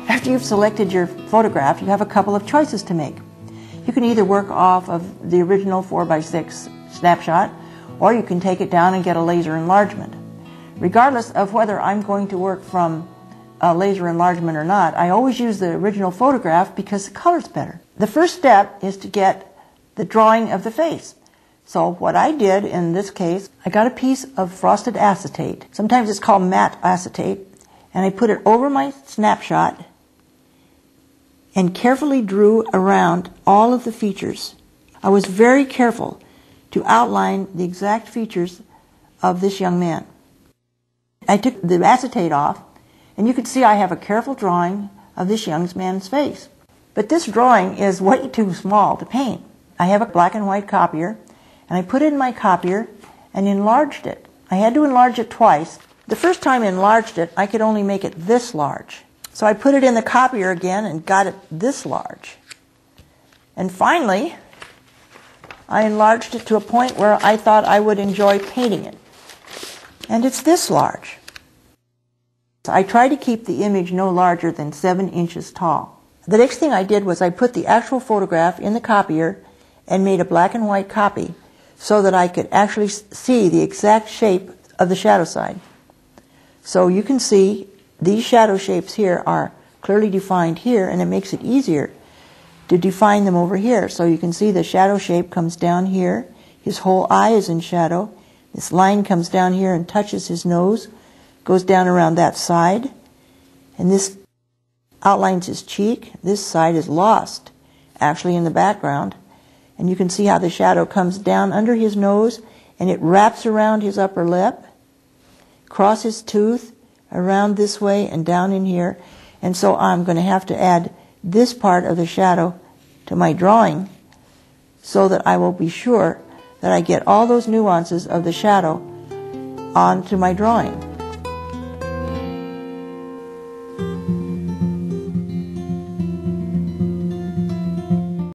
After you've selected your photograph, you have a couple of choices to make. You can either work off of the original 4x6 snapshot, or you can take it down and get a laser enlargement. Regardless of whether I'm going to work from a laser enlargement or not, I always use the original photograph because the color's better. The first step is to get the drawing of the face. So what I did in this case, I got a piece of frosted acetate. Sometimes it's called matte acetate. And I put it over my snapshot and carefully drew around all of the features. I was very careful to outline the exact features of this young man. I took the acetate off, and you can see I have a careful drawing of this young man's face. But this drawing is way too small to paint. I have a black and white copier, and I put it in my copier and enlarged it. I had to enlarge it twice. The first time I enlarged it, I could only make it this large. So I put it in the copier again and got it this large. And finally, I enlarged it to a point where I thought I would enjoy painting it. And it's this large. I tried to keep the image no larger than 7 inches tall. The next thing I did was I put the actual photograph in the copier and made a black and white copy so that I could actually see the exact shape of the shadow side. So you can see these shadow shapes here are clearly defined here, and it makes it easier to define them over here. So you can see the shadow shape comes down here. His whole eye is in shadow. This line comes down here and touches his nose, goes down around that side, and this outlines his cheek. This side is lost, actually, in the background. And you can see how the shadow comes down under his nose, and it wraps around his upper lip, cross his tooth, around this way and down in here. And so I'm going to have to add this part of the shadow to my drawing so that I will be sure that I get all those nuances of the shadow onto my drawing.